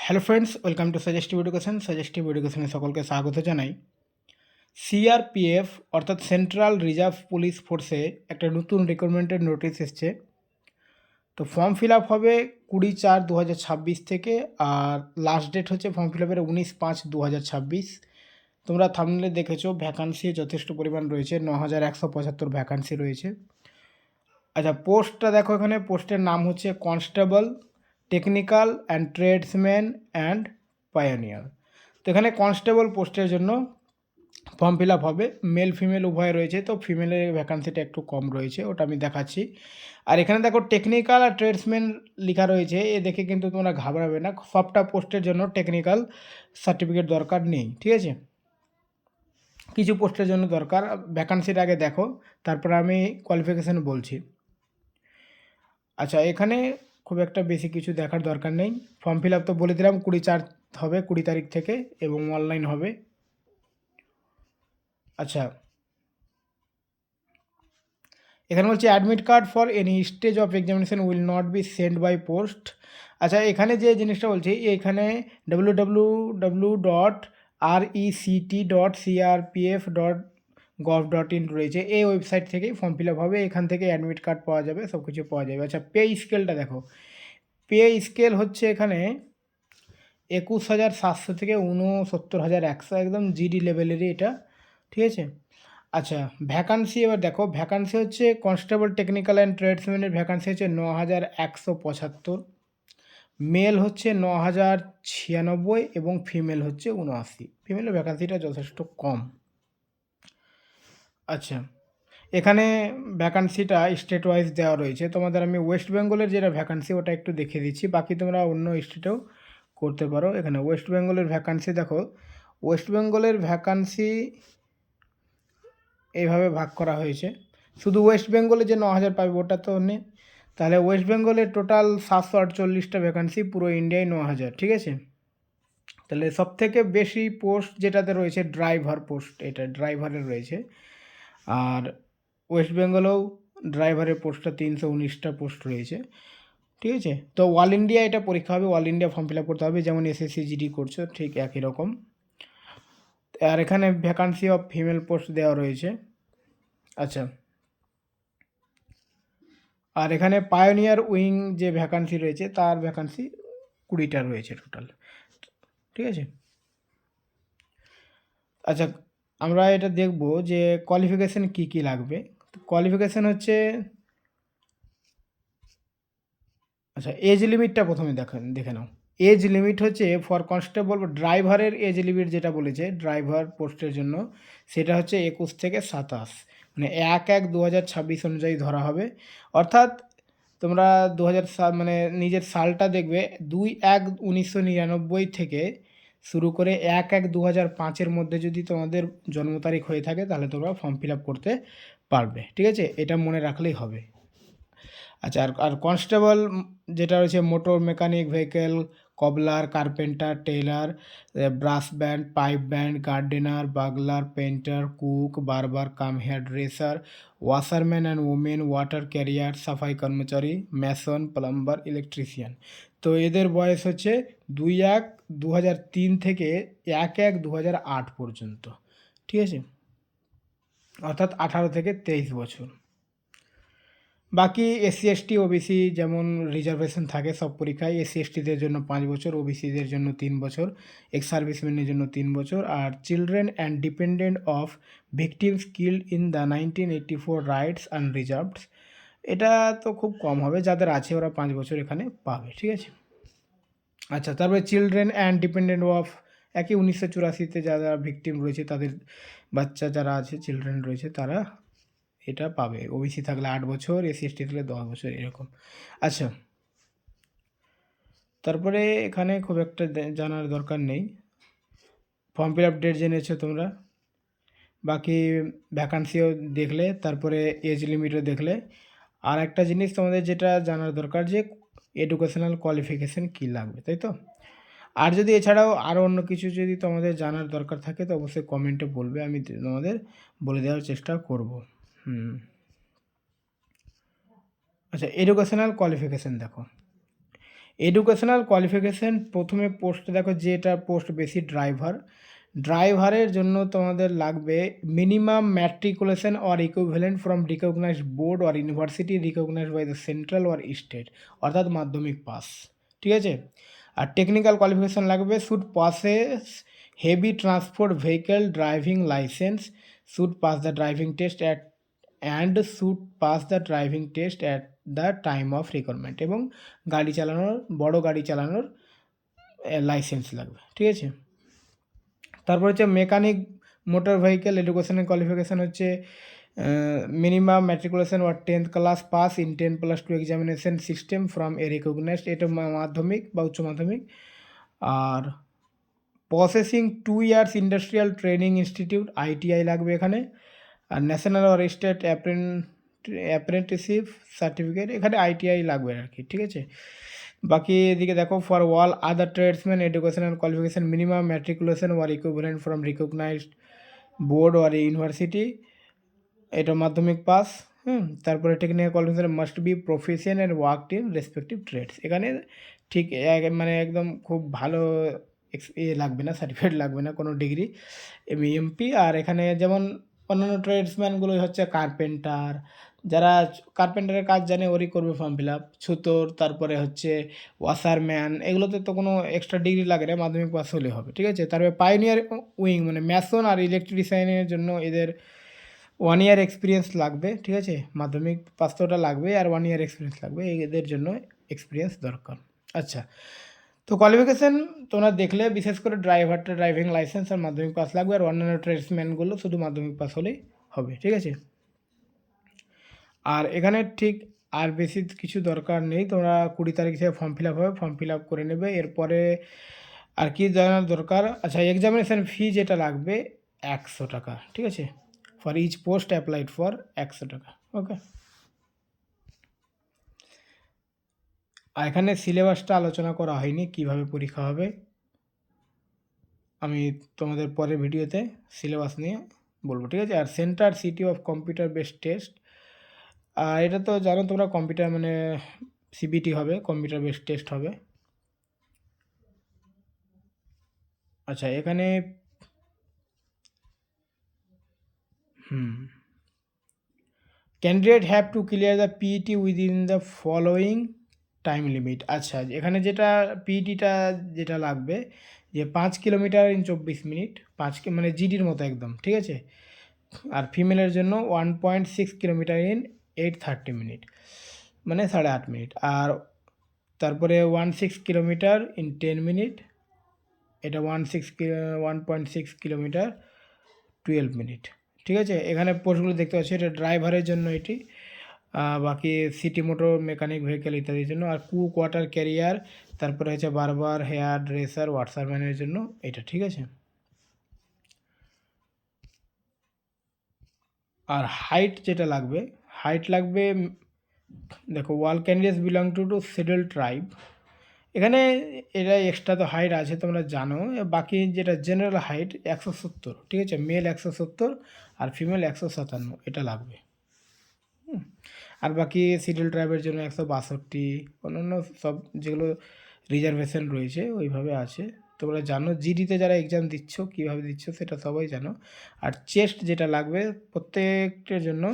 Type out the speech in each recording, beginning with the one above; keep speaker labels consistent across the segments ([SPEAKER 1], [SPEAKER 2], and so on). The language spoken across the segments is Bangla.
[SPEAKER 1] Hello friends, welcome to suggestive education. Suggestive এডুকেশনে সকলকে স্বাগত জানাই। সিআরপিএফ অর্থাৎ সেন্ট্রাল রিজার্ভ পুলিশ ফোর্সে একটা নতুন রিক্রুটমেন্টের নোটিশ এসছে। তো ফর্ম ফিল আপ হবে 20/4/2026 থেকে, আর লাস্ট ডেট হচ্ছে ফর্ম ফিল আপের 19/5/2026। তোমরা থাম্বনেলে দেখেছো ভ্যাকান্সি যথেষ্ট পরিমাণ রয়েছে, 9175 ভ্যাকান্সি রয়েছে। আচ্ছা, পোস্টটা দেখো, এখানে পোস্টের নাম হচ্ছে constable technical and tradesman and pioneer. তো এখানে কনস্টেবল পোস্টের জন্য ফর্ম ফিল আপ হবে, মেল ফিমেল উভয় রয়েছে। তো ফিমেলের ভ্যাকান্সিটা একটু কম রয়েছে, ওটা আমি দেখাচ্ছি। আর এখানে দেখো টেকনিক্যাল আর ট্রেডসম্যান লেখা রয়েছে, এ দেখে কিন্তু তোমরা ঘাবড়াবে না, সবটা পোস্টের জন্য টেকনিক্যাল সার্টিফিকেট দরকার নেই, ঠিক আছে? কিছু পোস্টের জন্য দরকার। ভ্যাকান্সির আগে দেখো, তারপর আমি কোয়ালিফিকেশান বলছি। আচ্ছা, এখানে খুব একটা বেশি কিছু দেখার দরকার নেই। ফর্ম ফিল আপ তো বলে দিলাম 20/4 হবে, 20 তারিখ থেকে, এবং অনলাইন হবে। আচ্ছা, এখানে বলছে admit card for any stage of examination will not be send by post. আচ্ছা, এখানে যে জিনিসটা বলছি, এখানে www.rect.crpf.gov.in রয়েছে, এই ওয়েবসাইট থেকেই ফর্ম ফিল আপ হবে। এখান থেকে অ্যাডমিট কার্ড পাওয়া যাবে, সব কিছু পাওয়া যাবে। আচ্ছা, পে স্কেলটা দেখো। পে স্কেল হচ্ছে এখানে 21,700 থেকে 69,100, একদম জিডি লেভেলেরই এটা, ঠিক আছে? আচ্ছা, ভ্যাকান্সি এবার দেখো। ভ্যাকান্সি হচ্ছে কনস্টেবল টেকনিক্যাল অ্যান্ড ট্রেডসম্যানের ভ্যাকান্সি হচ্ছে 9175, মেল হচ্ছে 9096 এবং ফিমেল হচ্ছে 79। ফিমেলের ভ্যাকান্সিটা যথেষ্ট কম। আচ্ছা, এখানে ভ্যাকান্সিটা স্টেট ওয়াইজ দেওয়া রয়েছে। তোমাদের আমি ওয়েস্ট বেঙ্গলের যেটা ভ্যাকান্সি ওটা একটু দেখিয়ে দিচ্ছি, বাকি তোমরা অন্য স্টেটেও করতে পারো। এখানে ওয়েস্ট বেঙ্গলের ভ্যাকান্সি দেখো। ওয়েস্ট বেঙ্গলের ভ্যাকান্সি এইভাবে ভাগ করা হয়েছে। শুধু ওয়েস্ট বেঙ্গলে যে 9000 পাবে ওটা তো নেই, তাহলে ওয়েস্ট বেঙ্গলের টোটাল 748টা ভ্যাকান্সি, পুরো ইন্ডিয়ায় 9000, ঠিক আছে? তাহলে সবথেকে বেশি পোস্ট যেটাতে রয়েছে ড্রাইভার পোস্ট, এটা ড্রাইভারের রয়েছে। আর ওয়েস্ট বেঙ্গলেও ড্রাইভারের পোস্টটা 319টা পোস্ট রয়েছে, ঠিক আছে? তো অল ইন্ডিয়া এটা পরীক্ষা হবে, all India form fill up করতে হবে, যেমন এসএসসি জিডি করছো ঠিক একই রকম। আর এখানে ভ্যাকান্সি অফ ফিমেল পোস্ট দেওয়া রয়েছে। আচ্ছা, আর এখানে পায়োনিয়ার উইং যে ভ্যাকান্সি রয়েছে তার ভ্যাকান্সি 20টা রয়েছে টোটাল, ঠিক আছে? আচ্ছা, আমরা এটা দেখব যে কোয়ালিফিকেশান কি কি লাগবে। কোয়ালিফিকেশান হচ্ছে, আচ্ছা, এজ লিমিটটা প্রথমে দেখে নাও। এজ লিমিট হচ্ছে ফর কনস্টেবল ড্রাইভারের এজ লিমিট যেটা বলেছে ড্রাইভার পোস্টের জন্য, সেটা হচ্ছে 21 থেকে 27, মানে 1/1/2026 অনুযায়ী ধরা হবে। অর্থাৎ তোমরা 2000 মানে নিজের সালটা দেখবে, 2/1/1999 থেকে শুরু করে 1/1/2005 মধ্যে যদি তোমাদের জন্ম তারিখ হয়ে থাকে, তাহলে তোমরা ফর্ম ফিল আপ করতে পারবে, ঠিক আছে? এটা মনে রাখলেই হবে। আচ্ছা, আর কনস্টেবল যেটা রয়েছে motor mechanic, vehicle, cobbler, carpenter, tailor, brass band, pipe band, gardener, bugler, painter, cook, barber cum hair dresser, washerman and women, water carrier, সাফাই কর্মচারী, ম্যাসন, প্লাম্বার, ইলেকট্রিশিয়ান। তো এদের বয়স হচ্ছে 2/1/2003 থেকে 1/1/2008 পর্যন্ত, ঠিক আছে? অর্থাৎ 18 থেকে 23 বছর। বাকি এসসি এসটি ওবিসি যেমন রিজার্ভেশন থাকে সব পরীক্ষায়, এসসি এসটিদের জন্য 5 বছর, ওবিসিদের জন্য 3 বছর, এক্স সার্ভিসম্যানের জন্য 3 বছর, আর children and dependent of victims killed in the 1984 riots and reserves, এটা তো খুব কম হবে, যাদের আছে ওরা 5 বছর এখানে পাবে, ঠিক আছে? আচ্ছা, তারপরে চিলড্রেন অ্যান্ড ডিপেন্ডেন্ট অফ, একই 1984-তে যারা ভিকটিম রয়েছে তাদের বাচ্চা যারা আছে, চিলড্রেন রয়েছে, তারা এটা পাবে। ওবিসি থাকলে 8 বছর, এসসি এসটি থাকলে 10 বছর, এরকম। আচ্ছা, তারপরে এখানে খুব একটা জানার দরকার নেই। ফর্ম ফিল আপ ডেট জেনেছো তোমরা, বাকি ভ্যাকান্সিও দেখলে, তারপরে এজ লিমিটও দেখলে। আর একটা জিনিস তোমাদের যেটা জানার দরকার, যে এডুকেশনাল কোয়ালিফিকেশান কী লাগবে, তাই তো? আর যদি এছাড়াও আরও অন্য কিছু যদি তোমাদের জানার দরকার থাকে তো অবশ্যই কমেন্টে বলবে, আমি তোমাদের বলে দেওয়ার চেষ্টা করব। আচ্ছা, এডুকেশনাল কোয়ালিফিকেশান দেখো। এডুকেশনাল কোয়ালিফিকেশান প্রথমে পোস্ট দেখো, যেটা পোস্ট বেশি ড্রাইভারের জন্য তোমাদের লাগবে minimum matriculation or equivalent from recognized board or university recognized by the central or state, অর্থাৎ মাধ্যমিক পাস। ঠিক আছে। আর টেকনিক্যাল কোয়ালিফিকেশান লাগবে should passes heavy transport vehicle driving licence, should pass the driving test at and should pass the driving test at the time of requirement, এবং গাড়ি চালানোর, বড় গাড়ি চালানোর লাইসেন্স লাগবে। ঠিক আছে। তারপর হচ্ছে মেকানিক মোটর ভেহিকেল এডুকেশনের কোয়ালিফিকেশান হচ্ছে minimum matriculation or 10th class pass in 10+2 examination system from a recognized, এটা মাধ্যমিক বা উচ্চ মাধ্যমিক। আর processing 2 years industrial training institute, ITI লাগবে এখানে। আর national or state apprenticeship certificate, এখানে ITI লাগবে আর কি। ঠিক আছে। বাকি এদিকে দেখো, for all other tradesman educational qualification minimum matriculation or equivalent from recognized board or university, এটা মাধ্যমিক পাস। তারপরে technical qualification must be profession and worked in respective trades, এখানে ঠিক মানে একদম খুব ভালো লাগবে না, সার্টিফিকেট লাগবে না, কোনো ডিগ্রি এমপি। আর এখানে যেমন অন্যান্য ট্রেডসম্যানগুলোই হচ্ছে কার্পেন্টার, যারা কার্পেন্টারের কাজ জানে ওরই করবে ফর্ম ফিল আপ। ছুতোর, তারপরে হচ্ছে ওয়াশারম্যান, এগুলোতে তো কোনো এক্সট্রা ডিগ্রি লাগে না, মাধ্যমিক পাস হলে হবে। ঠিক আছে। তারপরে পাইনিয়ার উইং মানে ম্যাসন আর ইলেকট্রিশিয়ানের জন্য এদের 1 year এক্সপিরিয়েন্স লাগবে। ঠিক আছে। মাধ্যমিক পাস তো ওটা লাগবে, আর 1 year এক্সপিরিয়েন্স লাগবে, এদের জন্য এক্সপিরিয়েন্স দরকার। আচ্ছা, তো কোয়ালিফিকেশান তোমরা দেখলে, বিশেষ করে ড্রাইভারটা ড্রাইভিং লাইসেন্স আর মাধ্যমিক পাস লাগবে, আর অন্যান্য ট্রেডসম্যানগুলো শুধু মাধ্যমিক পাস হলেই হবে। ঠিক আছে। আর এখানে ঠিক আর বেশি কিছু দরকার নেই, তোমরা 20 তারিখ থেকে ফর্ম ফিল আপ হবে, ফর্ম ফিল আপ করে নেবে। এরপরে আর কি জানার দরকার, আচ্ছা এক্সামিনেশান ফি যেটা লাগবে 100 টাকা। ঠিক আছে। For each post applied for 100 টাকা। ওকে। আর এখানে সিলেবাসটা আলোচনা করা হয়নি, কিভাবে পরীক্ষা হবে, আমি তোমাদের পরের ভিডিওতে সিলেবাস নিয়ে বলবো। ঠিক আছে। আর centre city of computer based test, আর এটা তো জানো তোমরা, কম্পিউটার মানে CBT হবে, কম্পিউটার বেসড টেস্ট হবে। আচ্ছা এখানে candidate have to clear the PET within the following time limit. আচ্ছা এখানে যেটা PETটা যেটা লাগবে, যে 5 কিলোমিটার ইন 24 মিনিট, মানে জিডির মতো একদম। ঠিক আছে। আর ফিমেলের জন্য 1.6 কিলোমিটার ইন 8:30 মিনিট, মানে 8.5 মিনিট। আর তারপরে 16 কিলোমিটার ইন 10 মিনিট, এটা 1.6 কিলোমিটার 12 মিনিট। ঠিক আছে। এখানে পোস্টগুলো দেখতে পাচ্ছি, এটা ড্রাইভারের জন্য এটি, বাকি সিটি মোটর মেকানিক ভেহিকেল ইত্যাদির জন্য। আর কোয়ার্টার ক্যারিয়ার, তারপরে হচ্ছে বারবার, হেয়ার ড্রেসার, ওয়াটারম্যানের জন্য এটা। ঠিক আছে। আর হাইট যেটা লাগবে, হাইট লাগবে, দেখো all candidates belong to scheduled tribe, এখানে এটা এক্সট্রা তো হাইট আছে তোমরা জানো। বাকি যেটা জেনারেল হাইট 170। ঠিক আছে। মেল 170 আর ফিমেল 157, এটা লাগবে। আর বাকি শিডিউল ট্রাইবের জন্য 162, অন্যান্য সব যেগুলো রিজার্ভেশন রয়েছে ওইভাবে আছে, তোমরা জানো। জিডিতে যারা এক্সাম দিচ্ছ কীভাবে দিচ্ছ সেটা সবাই জানো। আর চেস্ট যেটা লাগবে প্রত্যেকটার জন্য,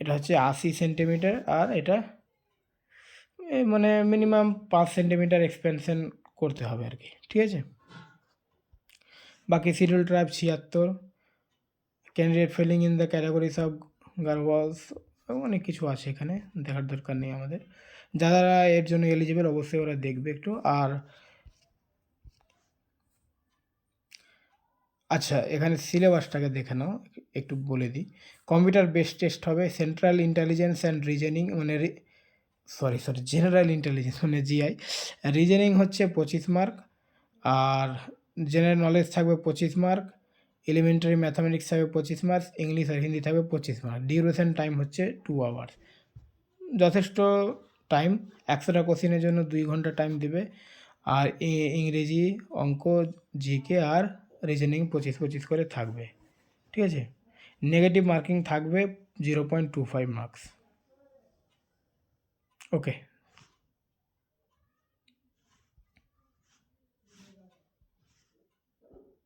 [SPEAKER 1] এটা হচ্ছে 80 সেন্টিমিটার, আর এটা মানে মিনিমাম 5 সেন্টিমিটার এক্সপেনশন করতে হবে আর কি। ঠিক আছে। বাকি schedule tribe 76, candidate felling in the categories of girls, অনেক কিছু আছে এখানে, দেখার দরকার নেই আমাদের। যারা এর জন্য এলিজিবল অবশ্যই ওরা দেখবে একটু। আর আচ্ছা এখানে সিলেবাসটাকে দেখে নাও, একটু বলে দিই। কম্পিউটার বেসড টেস্ট হবে, সেন্ট্রাল ইন্টেলিজেন্স অ্যান্ড রিজনিং মানে জেনারেল ইন্টেলিজেন্স মানে GI, রিজনিং হচ্ছে 25 মার্ক, আর জেনারেল নলেজ থাকবে 25 মার্ক, এলিমেন্টারি ম্যাথামেটিক্স থাকবে 25 মার্ক, ইংলিশ আর হিন্দি থাকবে 25 মার্ক। ডিউরেশন টাইম হচ্ছে 2 আওয়ার্স, যথেষ্ট টাইম। 100টা কোশ্চেনের জন্য 2 ঘন্টা টাইম দেবে। আর ইংরেজি, অঙ্ক, জিকে আর রিজনিং 25 করে থাকবে। ঠিক আছে। নেগেটিভ মার্কিং থাকবে 0.25 মার্কস। ওকে।